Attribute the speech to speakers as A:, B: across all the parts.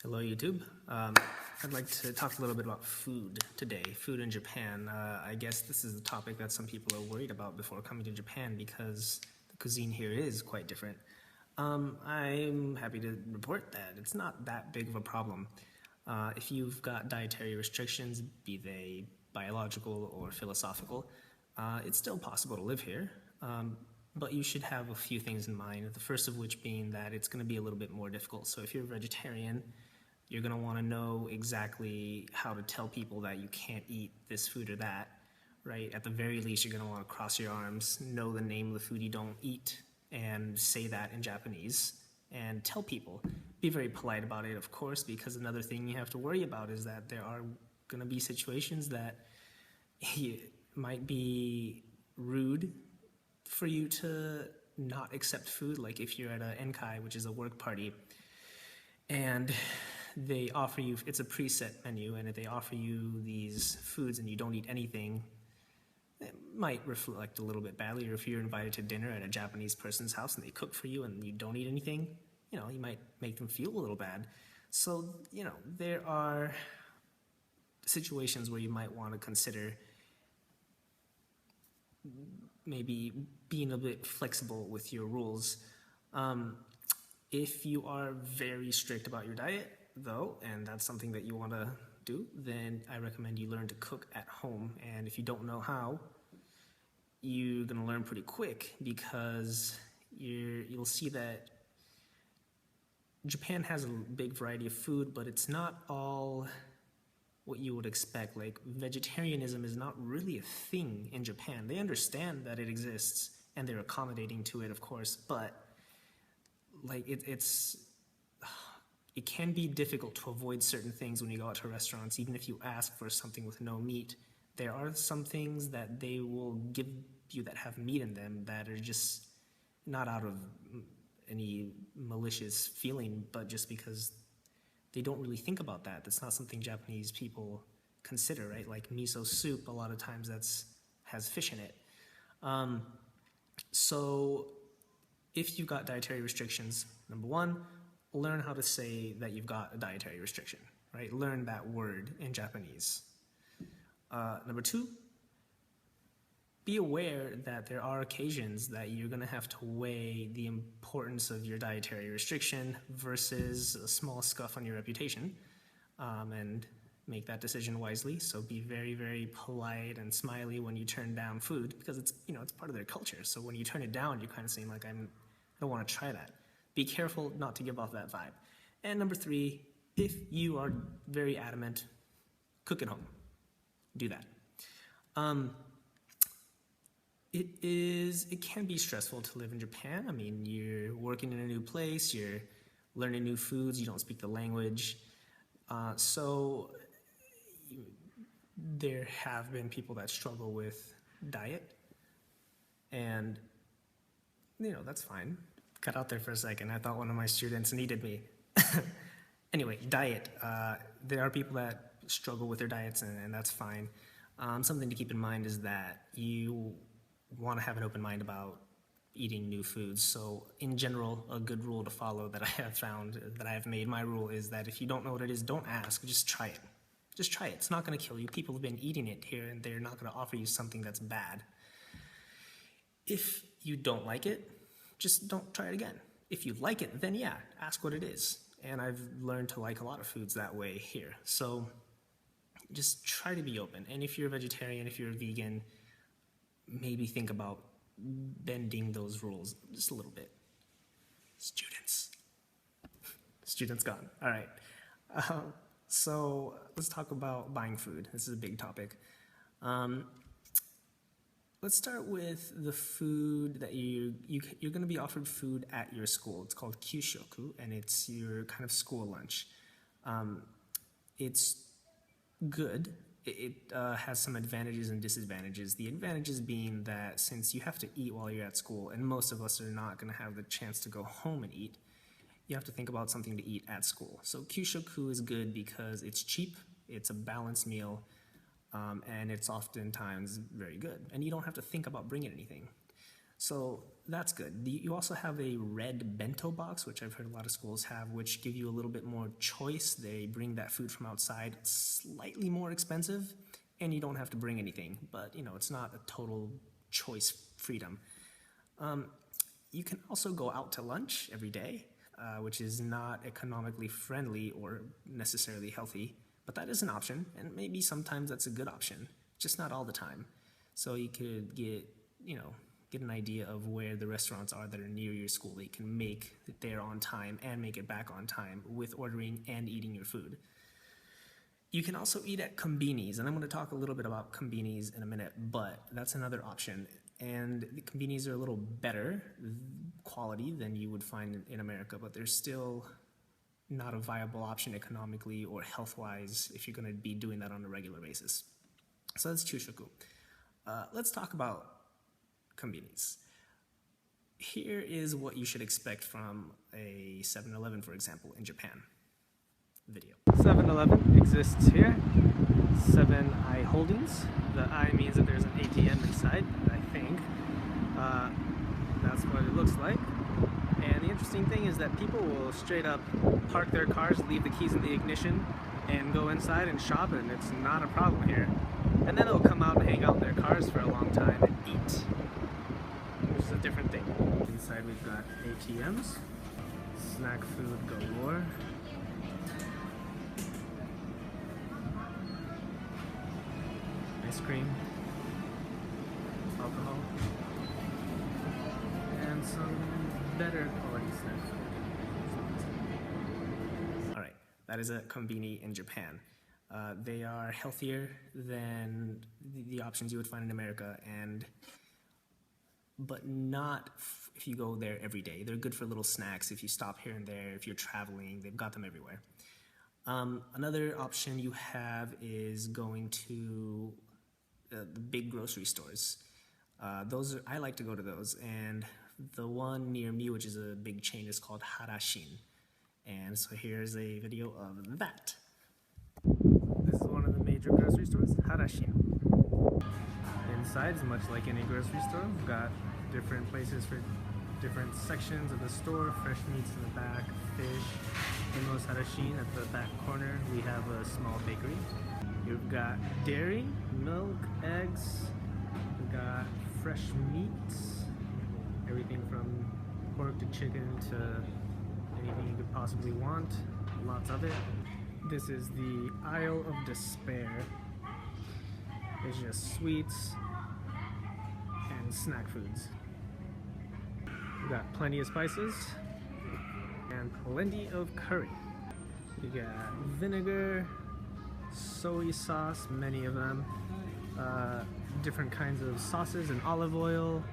A: Hello, YouTube. I'd like to talk a little bit about food today, food in Japan. I guess this is the topic that some people are worried about before coming to Japan because the cuisine here is quite different. I'm happy to report that it's not that big of a problem. If you've got dietary restrictions, be they biological or philosophical, it's still possible to live here. But you should have a few things in mind, the first of which being that it's going to be a little bit more difficult. So if you're a vegetarian, you're going to want to know exactly how to tell people that you can't eat this food or that, right? At the very least, you're going to want to cross your arms, know the name of the food you don't eat, and say that in Japanese, and tell people. Be very polite about it, of course, because another thing you have to worry about is that there are going to be situations that it might be rude for you to not accept food, like if you're at a Enkai, which is a work party, and they offer you, it's a preset menu, and if they offer you these foods and you don't eat anything, it might reflect a little bit badly. Or if you're invited to dinner at a Japanese person's house and they cook for you and you don't eat anything, you might make them feel a little bad. So, there are situations where you might want to consider maybe being a bit flexible with your rules. If you are very strict about your diet, though, and that's something that you want to do, then I recommend you learn to cook at home. And if you don't know how, you're going to learn pretty quick, because you'll see that Japan has a big variety of food, but it's not all what you would expect. Like, vegetarianism is not really a thing in Japan. They understand that it exists and they're accommodating to it, of course, but like it can be difficult to avoid certain things when you go out to restaurants. Even if you ask for something with no meat, there are some things that they will give you that have meat in them that are just not out of any malicious feeling, but just because they don't really think about that. That's not something Japanese people consider, right? Like miso soup, a lot of times has fish in it. So if you've got dietary restrictions, number one, learn how to say that you've got a dietary restriction, right? Learn that word in Japanese. Number two, be aware that there are occasions that you're going to have to weigh the importance of your dietary restriction versus a small scuff on your reputation, and make that decision wisely. So be very, very polite and smiley when you turn down food, because it's part of their culture. So when you turn it down, you're kind of saying like, I don't want to try that. Be careful not to give off that vibe. And number three, if you are very adamant, cook at home. Do that. It can be stressful to live in Japan. I mean, you're working in a new place, you're learning new foods, you don't speak the language. So there have been people that struggle with diet, and that's fine. Got out there for a second. I thought one of my students needed me. Anyway, diet. There are people that struggle with their diets, and that's fine. Something to keep in mind is that you want to have an open mind about eating new foods. So in general, a good rule to follow that I have found, that I have made my rule, is that if you don't know what it is, don't ask, just try it. Just try it. It's not going to kill you. People have been eating it here, and they're not going to offer you something that's bad. If you don't like it, just don't try it again. If you like it, then yeah, ask what it is. And I've learned to like a lot of foods that way here. So just try to be open. And if you're a vegetarian, if you're a vegan, maybe think about bending those rules just a little bit. Students gone. All right. So let's talk about buying food. This is a big topic. Let's start with the food that you're going to be offered food at your school. It's called kyushoku, and it's your kind of school lunch. It's good. It has some advantages and disadvantages. The advantages being that since you have to eat while you're at school, and most of us are not going to have the chance to go home and eat, you have to think about something to eat at school. So kyushoku is good because it's cheap, it's a balanced meal, and it's oftentimes very good. And you don't have to think about bringing anything. So that's good. You also have a red bento box, which I've heard a lot of schools have, which give you a little bit more choice. They bring that food from outside. It's slightly more expensive, and you don't have to bring anything, but it's not a total choice freedom. You can also go out to lunch every day, which is not economically friendly or necessarily healthy, but that is an option, and maybe sometimes that's a good option, just not all the time. So you could get an idea of where the restaurants are that are near your school that you can make it there on time and make it back on time with ordering and eating your food. You can also eat at combinis, and I'm going to talk a little bit about combinis in a minute, but that's another option. And the combinis are a little better quality than you would find in America, but they're still not a viable option economically or health-wise if you're going to be doing that on a regular basis. So that's chushoku. Let's talk about combinis. Here is what you should expect from a 7-Eleven, for example, in Japan. Video. 7-Eleven exists here. 7-I Holdings. The I means that there's an ATM inside, I think. That's what it looks like. And the interesting thing is that people will straight up park their cars, leave the keys in the ignition, and go inside and shop, and it's not a problem here. And then they'll come out and hang out in their cars for a long time and eat, which is a different thing. Inside we've got ATMs, snack food galore. Ice cream, alcohol, and some better quality snack food. Alright, that is a konbini in Japan. They are healthier than the options you would find in America, but not if you go there every day. They're good for little snacks if you stop here and there, if you're traveling. They've got them everywhere. Another option you have is going to the big grocery stores. I like to go to those, and the one near me, which is a big chain, is called Harashin. And so here's a video of that. This is one of the major grocery stores, Harashin. Inside is much like any grocery store. We've got different places for different sections of the store. Fresh meats in the back, fish. In most Harashin, at the back corner, we have a small bakery. You've got dairy, milk, eggs. We've got fresh meats. Everything from pork to chicken to anything you could possibly want. Lots of it. This is the aisle of despair. It's just sweets and snack foods. We got plenty of spices and plenty of curry. You got vinegar, soy sauce, many of them, different kinds of sauces and olive oil,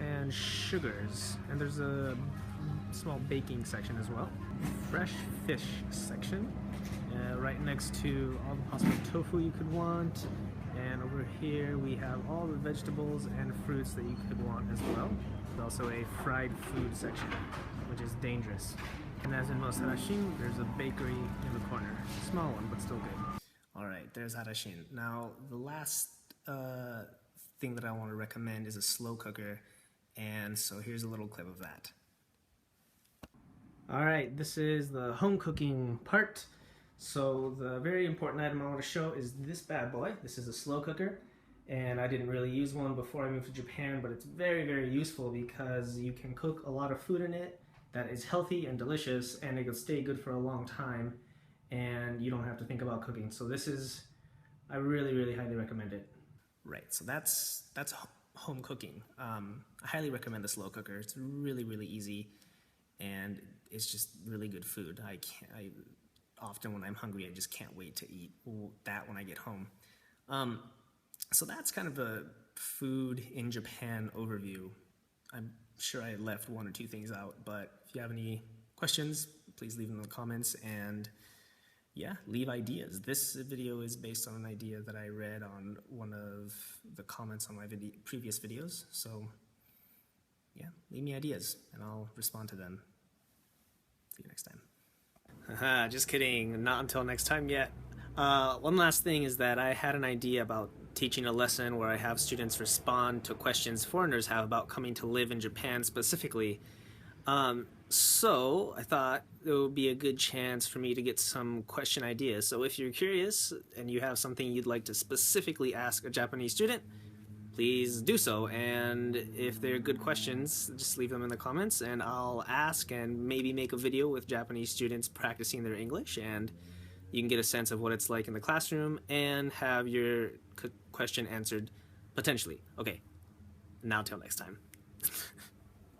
A: and sugars. And there's a small baking section as well. Fresh fish section, right next to all the possible tofu you could want. And over here we have all the vegetables and fruits that you could want as well. There's also a fried food section, which is dangerous. And as in most Harashin, there's a bakery in the corner. Small one, but still good. Alright, there's Harashin. Now, the last thing that I want to recommend is a slow cooker. And so here's a little clip of that. Alright, this is the home cooking part. So the very important item I want to show is this bad boy. This is a slow cooker, and I didn't really use one before I moved to Japan, but it's very, very useful because you can cook a lot of food in it that is healthy and delicious, and it will stay good for a long time, and you don't have to think about cooking. So I really, really highly recommend it. Right, so that's home cooking. I highly recommend the slow cooker. It's really, really easy, and it's just really good food. Often when I'm hungry, I just can't wait to eat that when I get home. So that's kind of a food in Japan overview. I'm sure I left one or two things out, but if you have any questions, please leave them in the comments, and yeah, leave ideas. This video is based on an idea that I read on one of the comments on my previous videos. So yeah, leave me ideas and I'll respond to them. See you next time. Haha, just kidding, not until next time yet. One last thing is that I had an idea about teaching a lesson where I have students respond to questions foreigners have about coming to live in Japan specifically. So I thought it would be a good chance for me to get some question ideas. So if you're curious and you have something you'd like to specifically ask a Japanese student, please do so. And if they're good questions, just leave them in the comments and I'll ask and maybe make a video with Japanese students practicing their English, and you can get a sense of what it's like in the classroom and have your question answered potentially. Okay, now till next time.